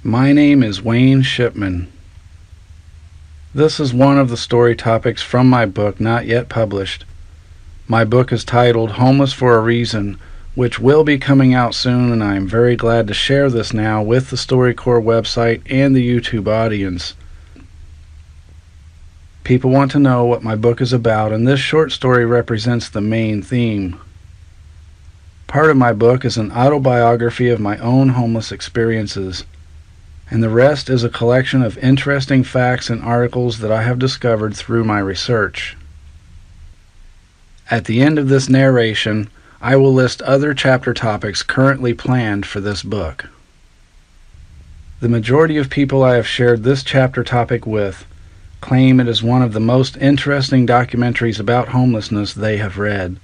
My name is Wayne Shipman. This is one of the story topics from my book not yet published. My book is titled Homeless for a Reason, which will be coming out soon, and I am very glad to share this now with the StoryCorps website and the YouTube audience. People want to know what my book is about, and this short story represents the main theme. Part of my book is an autobiography of my own homeless experiences, and the rest is a collection of interesting facts and articles that I have discovered through my research. At the end of this narration, I will list other chapter topics currently planned for this book. The majority of people I have shared this chapter topic with claim it is one of the most interesting documentaries about homelessness they have read.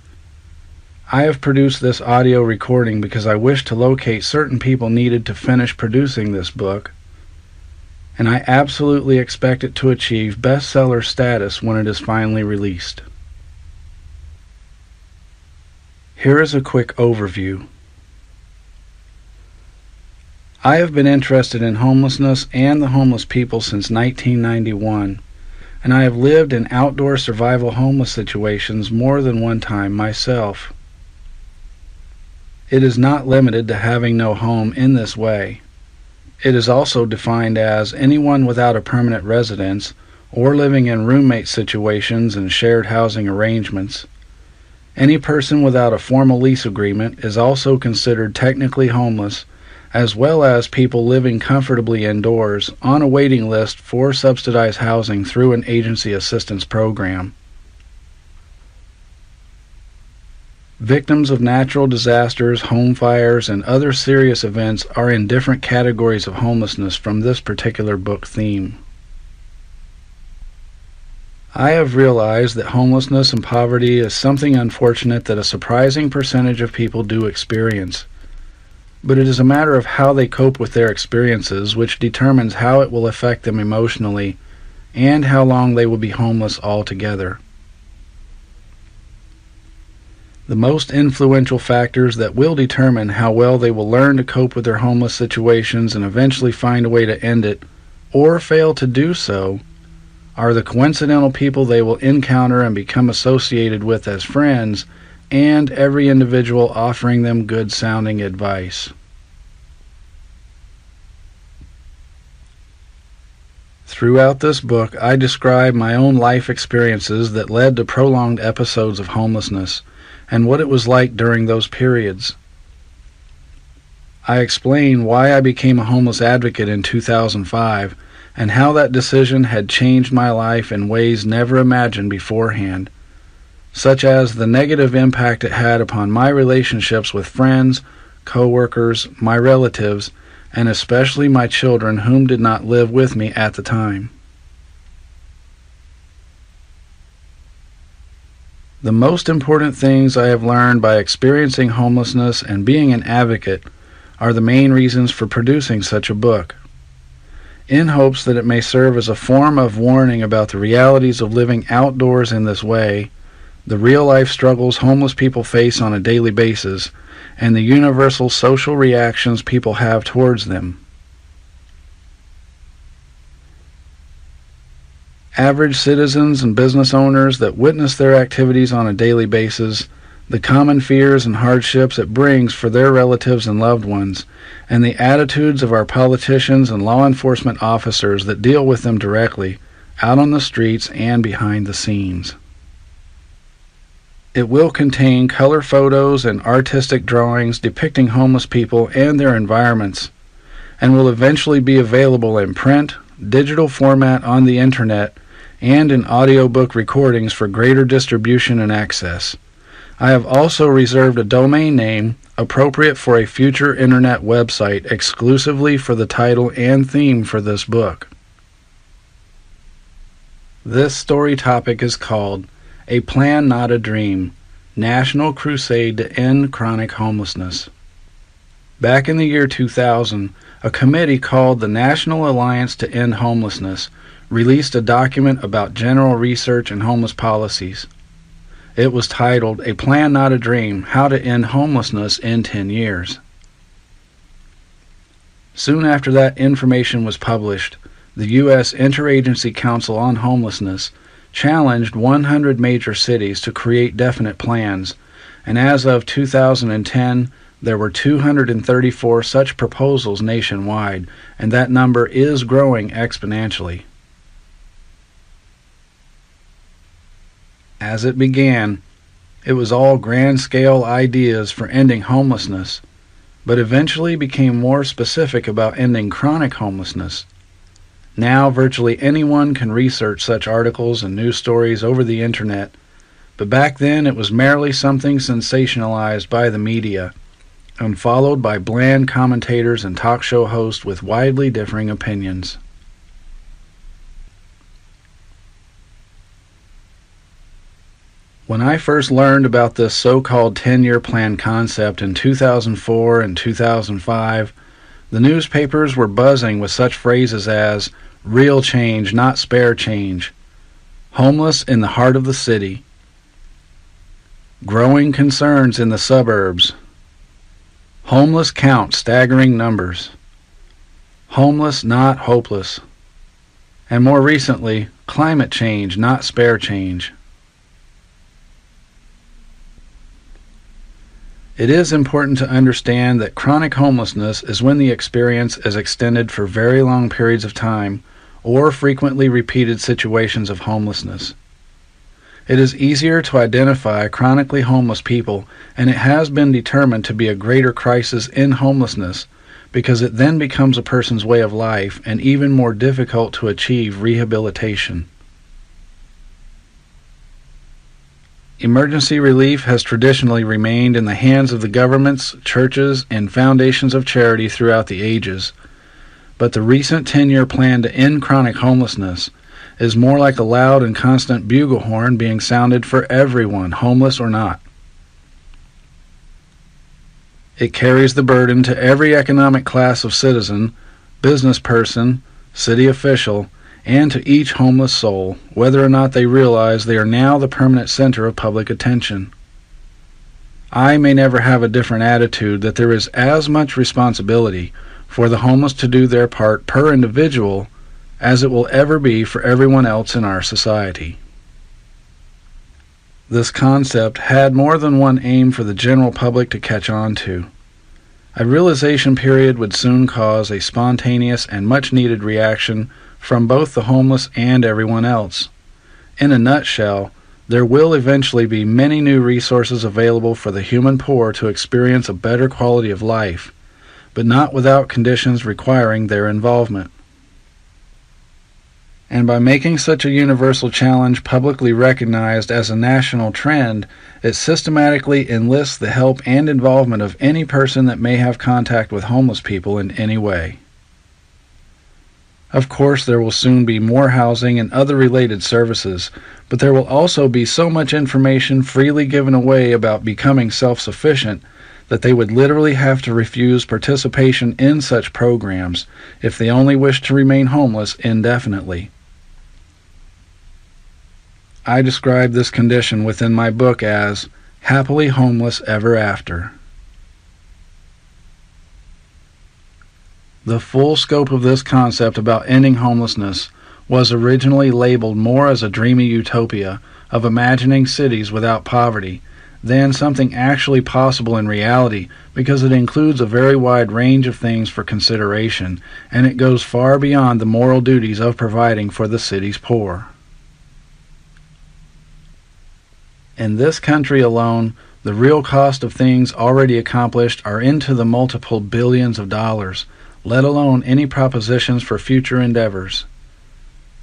I have produced this audio recording because I wish to locate certain people needed to finish producing this book, and I absolutely expect it to achieve bestseller status when it is finally released. Here is a quick overview. I have been interested in homelessness and the homeless people since 1991, and I have lived in outdoor survival homeless situations more than one time myself. It is not limited to having no home in this way. It is also defined as anyone without a permanent residence or living in roommate situations and shared housing arrangements. Any person without a formal lease agreement is also considered technically homeless, as well as people living comfortably indoors on a waiting list for subsidized housing through an agency assistance program. Victims of natural disasters, home fires, and other serious events are in different categories of homelessness from this particular book theme. I have realized that homelessness and poverty is something unfortunate that a surprising percentage of people do experience. But it is a matter of how they cope with their experiences which determines how it will affect them emotionally and how long they will be homeless altogether. The most influential factors that will determine how well they will learn to cope with their homeless situations and eventually find a way to end it, or fail to do so, are the coincidental people they will encounter and become associated with as friends, and every individual offering them good-sounding advice. Throughout this book, I describe my own life experiences that led to prolonged episodes of homelessness, and what it was like during those periods. I explain why I became a homeless advocate in 2005 and how that decision had changed my life in ways never imagined beforehand, such as the negative impact it had upon my relationships with friends, co-workers, my relatives, and especially my children whom did not live with me at the time. The most important things I have learned by experiencing homelessness and being an advocate are the main reasons for producing such a book, in hopes that it may serve as a form of warning about the realities of living outdoors in this way, the real-life struggles homeless people face on a daily basis, and the universal social reactions people have towards them. Average citizens and business owners that witness their activities on a daily basis, the common fears and hardships it brings for their relatives and loved ones, and the attitudes of our politicians and law enforcement officers that deal with them directly, out on the streets and behind the scenes. It will contain color photos and artistic drawings depicting homeless people and their environments, and will eventually be available in print, digital format on the internet, and in audiobook recordings for greater distribution and access. I have also reserved a domain name appropriate for a future internet website exclusively for the title and theme for this book. This story topic is called A Plan Not a Dream, National Crusade to End Chronic Homelessness. Back in the year 2000, a committee called the National Alliance to End Homelessness released a document about general research and homeless policies. It was titled, A Plan Not a Dream, How to End Homelessness in 10 Years. Soon after that information was published, the U.S. Interagency Council on Homelessness challenged 100 major cities to create definite plans, and as of 2010, there were 234 such proposals nationwide, and that number is growing exponentially. As it began, it was all grand-scale ideas for ending homelessness, but eventually became more specific about ending chronic homelessness. Now virtually anyone can research such articles and news stories over the internet, but back then it was merely something sensationalized by the media, and followed by bland commentators and talk show hosts with widely differing opinions. When I first learned about this so-called 10-year plan concept in 2004 and 2005, the newspapers were buzzing with such phrases as "real change, not spare change," "homeless in the heart of the city," "growing concerns in the suburbs," "homeless count staggering numbers," "homeless not hopeless," and more recently, "climate change, not spare change." It is important to understand that chronic homelessness is when the experience is extended for very long periods of time or frequently repeated situations of homelessness. It is easier to identify chronically homeless people, and it has been determined to be a greater crisis in homelessness because it then becomes a person's way of life and even more difficult to achieve rehabilitation. Emergency relief has traditionally remained in the hands of the governments, churches, and foundations of charity throughout the ages, but the recent 10-year plan to end chronic homelessness is more like a loud and constant bugle horn being sounded for everyone, homeless or not. It carries the burden to every economic class of citizen, business person, city official, and to each homeless soul, whether or not they realize they are now the permanent center of public attention. I may never have a different attitude that there is as much responsibility for the homeless to do their part per individual as it will ever be for everyone else in our society. This concept had more than one aim for the general public to catch on to. A realization period would soon cause a spontaneous and much-needed reaction from both the homeless and everyone else. In a nutshell, there will eventually be many new resources available for the human poor to experience a better quality of life, but not without conditions requiring their involvement. And by making such a universal challenge publicly recognized as a national trend, it systematically enlists the help and involvement of any person that may have contact with homeless people in any way. Of course, there will soon be more housing and other related services, but there will also be so much information freely given away about becoming self-sufficient that they would literally have to refuse participation in such programs if they only wish to remain homeless indefinitely. I describe this condition within my book as happily homeless ever after. The full scope of this concept about ending homelessness was originally labeled more as a dreamy utopia of imagining cities without poverty than something actually possible in reality, because it includes a very wide range of things for consideration, and it goes far beyond the moral duties of providing for the city's poor. In this country alone, the real cost of things already accomplished are into the multiple billions of dollars, let alone any propositions for future endeavors.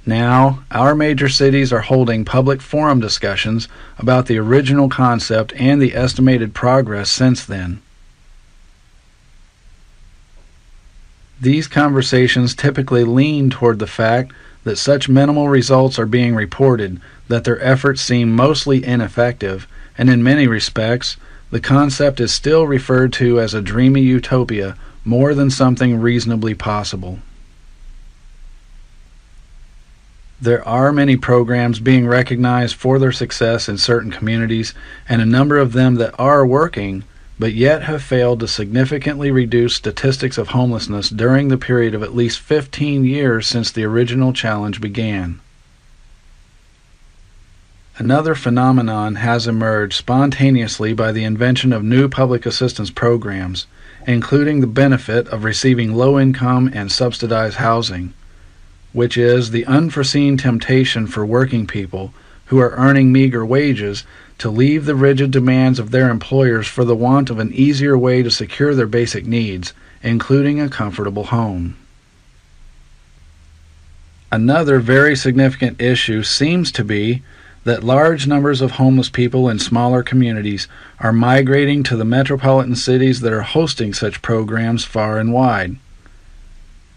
Now, our major cities are holding public forum discussions about the original concept and the estimated progress since then. These conversations typically lean toward the fact that such minimal results are being reported that their efforts seem mostly ineffective, and in many respects, the concept is still referred to as a dreamy utopia more than something reasonably possible. There are many programs being recognized for their success in certain communities, and a number of them that are working, but yet have failed to significantly reduce statistics of homelessness during the period of at least 15 years since the original challenge began. Another phenomenon has emerged spontaneously by the invention of new public assistance programs, including the benefit of receiving low-income and subsidized housing, which is the unforeseen temptation for working people who are earning meager wages to leave the rigid demands of their employers for the want of an easier way to secure their basic needs, including a comfortable home. Another very significant issue seems to be that large numbers of homeless people in smaller communities are migrating to the metropolitan cities that are hosting such programs far and wide.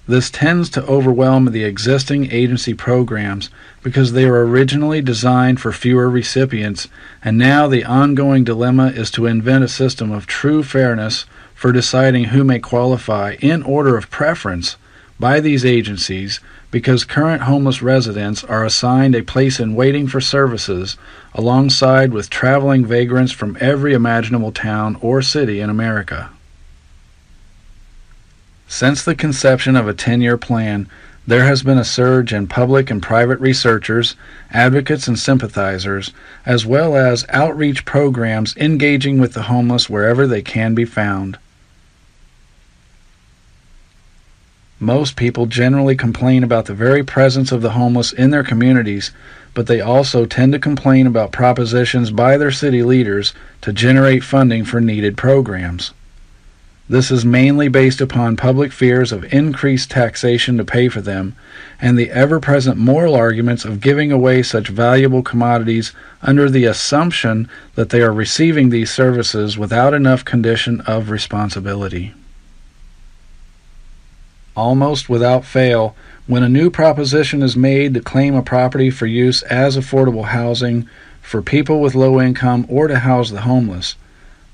This tends to overwhelm the existing agency programs because they were originally designed for fewer recipients, and now the ongoing dilemma is to invent a system of true fairness for deciding who may qualify in order of preference by these agencies, because current homeless residents are assigned a place in waiting for services alongside with traveling vagrants from every imaginable town or city in America. Since the conception of a 10-year plan, there has been a surge in public and private researchers, advocates and sympathizers, as well as outreach programs engaging with the homeless wherever they can be found. Most people generally complain about the very presence of the homeless in their communities, but they also tend to complain about propositions by their city leaders to generate funding for needed programs. This is mainly based upon public fears of increased taxation to pay for them, and the ever-present moral arguments of giving away such valuable commodities under the assumption that they are receiving these services without enough condition of responsibility. Almost without fail, when a new proposition is made to claim a property for use as affordable housing for people with low income or to house the homeless,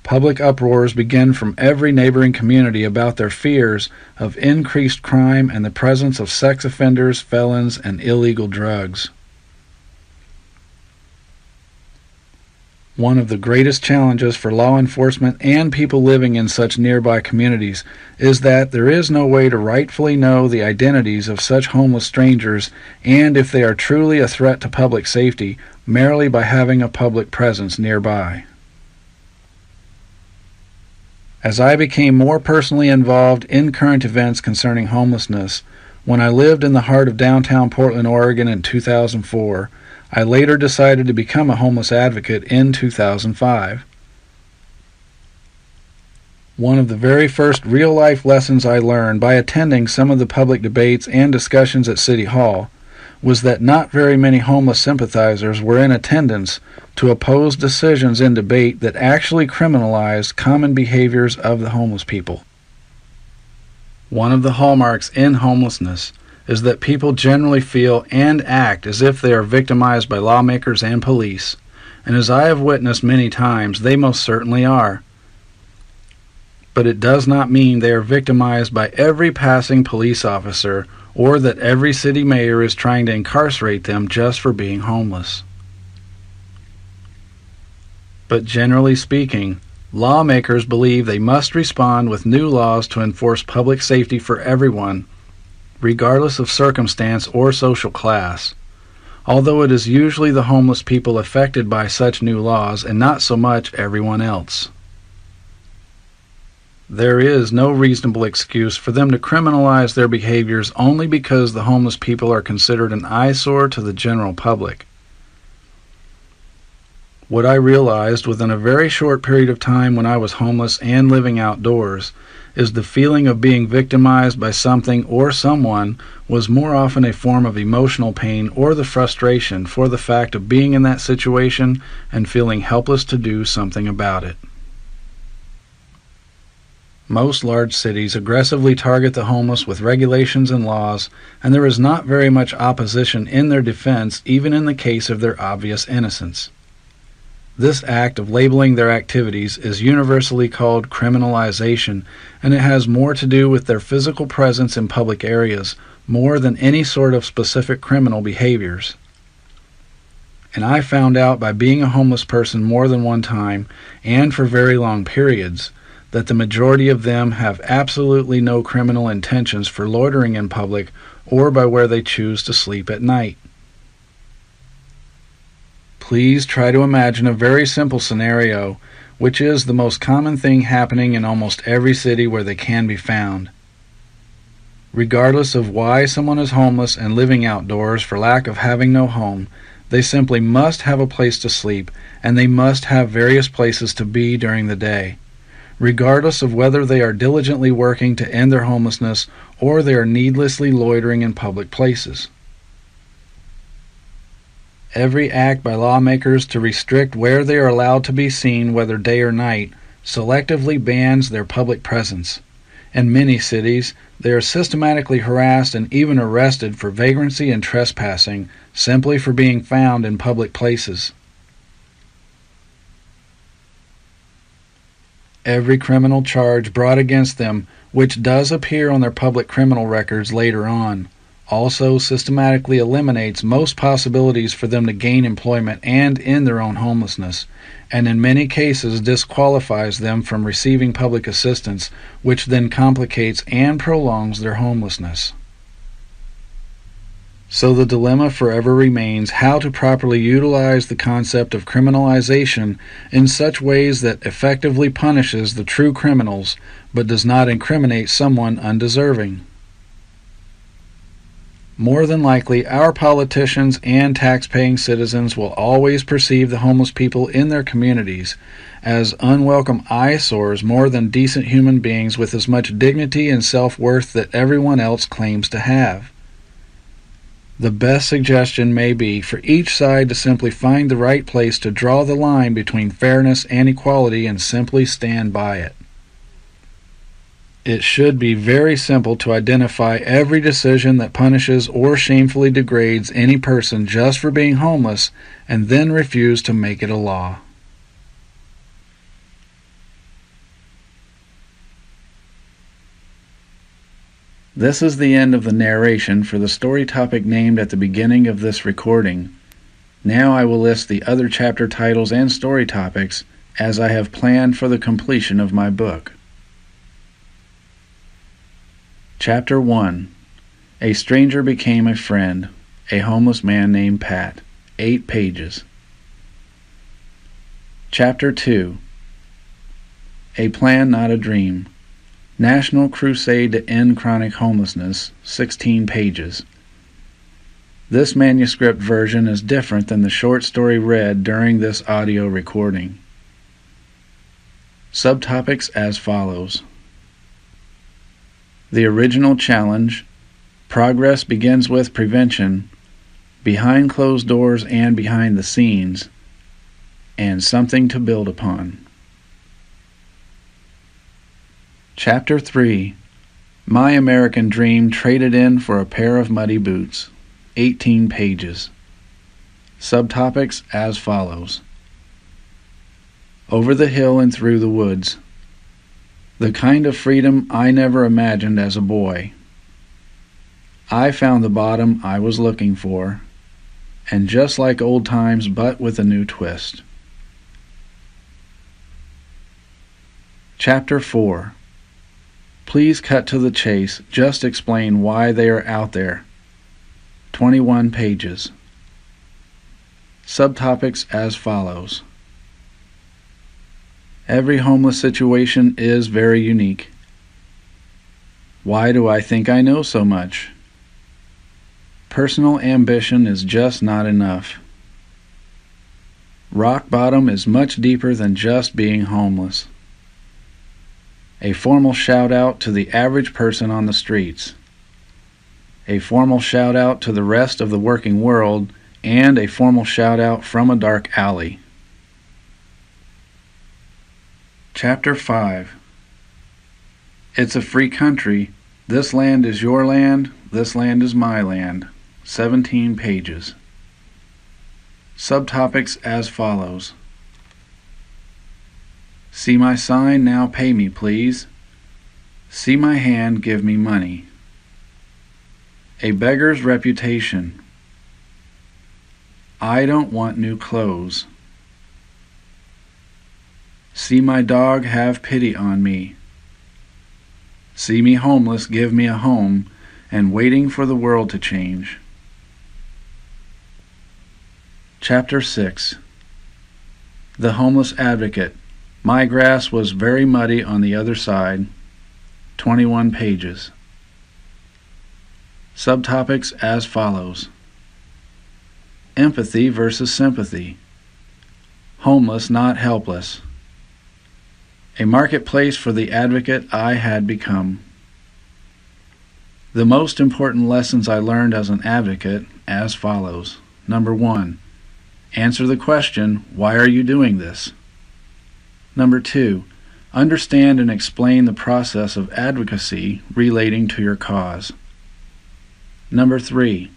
public uproars begin from every neighboring community about their fears of increased crime and the presence of sex offenders, felons, and illegal drugs. One of the greatest challenges for law enforcement and people living in such nearby communities is that there is no way to rightfully know the identities of such homeless strangers and if they are truly a threat to public safety merely by having a public presence nearby. As I became more personally involved in current events concerning homelessness, when I lived in the heart of downtown Portland, Oregon in 2004, I later decided to become a homeless advocate in 2005. One of the very first real-life lessons I learned by attending some of the public debates and discussions at City Hall was that not very many homeless sympathizers were in attendance to oppose decisions in debate that actually criminalized common behaviors of the homeless people. One of the hallmarks in homelessness is that people generally feel and act as if they are victimized by lawmakers and police, and as I have witnessed many times, they most certainly are. But it does not mean they are victimized by every passing police officer or that every city mayor is trying to incarcerate them just for being homeless. But generally speaking, lawmakers believe they must respond with new laws to enforce public safety for everyone, regardless of circumstance or social class, although it is usually the homeless people affected by such new laws and not so much everyone else. There is no reasonable excuse for them to criminalize their behaviors only because the homeless people are considered an eyesore to the general public. What I realized within a very short period of time when I was homeless and living outdoors is the feeling of being victimized by something or someone was more often a form of emotional pain or the frustration for the fact of being in that situation and feeling helpless to do something about it. Most large cities aggressively target the homeless with regulations and laws, and there is not very much opposition in their defense, even in the case of their obvious innocence. This act of labeling their activities is universally called criminalization, and it has more to do with their physical presence in public areas more than any sort of specific criminal behaviors. And I found out by being a homeless person more than one time, and for very long periods, that the majority of them have absolutely no criminal intentions for loitering in public or by where they choose to sleep at night. Please try to imagine a very simple scenario, which is the most common thing happening in almost every city where they can be found. Regardless of why someone is homeless and living outdoors for lack of having no home, they simply must have a place to sleep, and they must have various places to be during the day, regardless of whether they are diligently working to end their homelessness or they are needlessly loitering in public places. Every act by lawmakers to restrict where they are allowed to be seen, whether day or night, selectively bans their public presence. In many cities, they are systematically harassed and even arrested for vagrancy and trespassing simply for being found in public places. Every criminal charge brought against them, which does appear on their public criminal records later on, also systematically eliminates most possibilities for them to gain employment and end their own homelessness, and in many cases disqualifies them from receiving public assistance, which then complicates and prolongs their homelessness. So the dilemma forever remains how to properly utilize the concept of criminalization in such ways that effectively punishes the true criminals, but does not incriminate someone undeserving. More than likely, our politicians and tax-paying citizens will always perceive the homeless people in their communities as unwelcome eyesores more than decent human beings with as much dignity and self-worth that everyone else claims to have. The best suggestion may be for each side to simply find the right place to draw the line between fairness and equality and simply stand by it. It should be very simple to identify every decision that punishes or shamefully degrades any person just for being homeless and then refuse to make it a law. This is the end of the narration for the story topic named at the beginning of this recording. Now I will list the other chapter titles and story topics as I have planned for the completion of my book. Chapter 1. A Stranger Became a Friend. A Homeless Man Named Pat. 8 pages. Chapter 2. A Plan Not a Dream. National Crusade to End Chronic Homelessness. 16 pages. This manuscript version is different than the short story read during this audio recording. Subtopics as follows. The original challenge, progress begins with prevention, behind closed doors and behind the scenes, and something to build upon. Chapter 3. My American Dream Traded In for a Pair of Muddy Boots. 18 pages. Subtopics as follows. Over the hill and through the woods. The kind of freedom I never imagined as a boy. I found the bottom I was looking for, and just like old times but with a new twist. Chapter 4. Please cut to the chase, just explain why they are out there. 21 pages. Subtopics as follows. Every homeless situation is very unique. Why do I think I know so much? Personal ambition is just not enough. Rock bottom is much deeper than just being homeless. A formal shout out to the average person on the streets. A formal shout out to the rest of the working world, and a formal shout out from a dark alley. Chapter 5. It's a free country. This land is your land. This land is my land. 17 pages. Subtopics as follows. See my sign, now pay me, please. See my hand, give me money. A beggar's reputation. I don't want new clothes. See my dog, have pity on me. See me homeless, give me a home, and waiting for the world to change. Chapter 6. The Homeless Advocate. My grass was very muddy on the other side. 21 pages. Subtopics as follows. Empathy versus sympathy. Homeless, not helpless. A marketplace for the advocate I had become. The most important lessons I learned as an advocate as follows. Number 1. Answer the question, why are you doing this? Number 2. Understand and explain the process of advocacy relating to your cause. Number 3.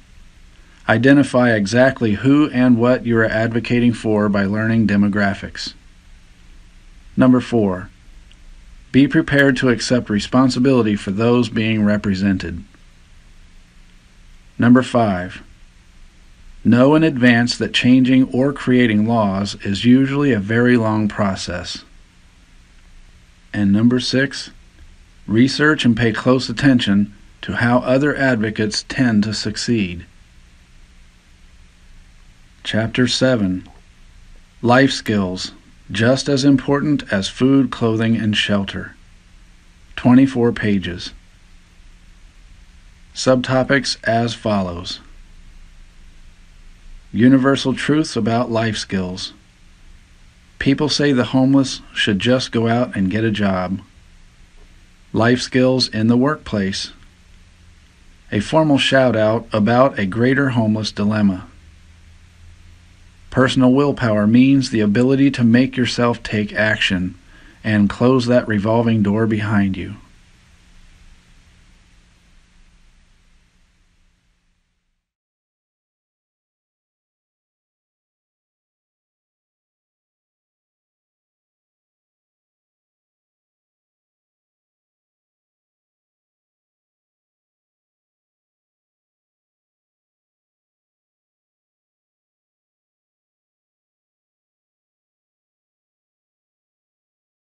Identify exactly who and what you are advocating for by learning demographics. Number 4. Be prepared to accept responsibility for those being represented. Number 5. Know in advance that changing or creating laws is usually a very long process. And number 6. Research and pay close attention to how other advocates tend to succeed. Chapter 7. Life skills, just as important as food, clothing, and shelter. 24 pages. Subtopics as follows. Universal truths about life skills. People say the homeless should just go out and get a job. Life skills in the workplace. A formal shout-out about a greater homeless dilemma. Personal willpower means the ability to make yourself take action and close that revolving door behind you.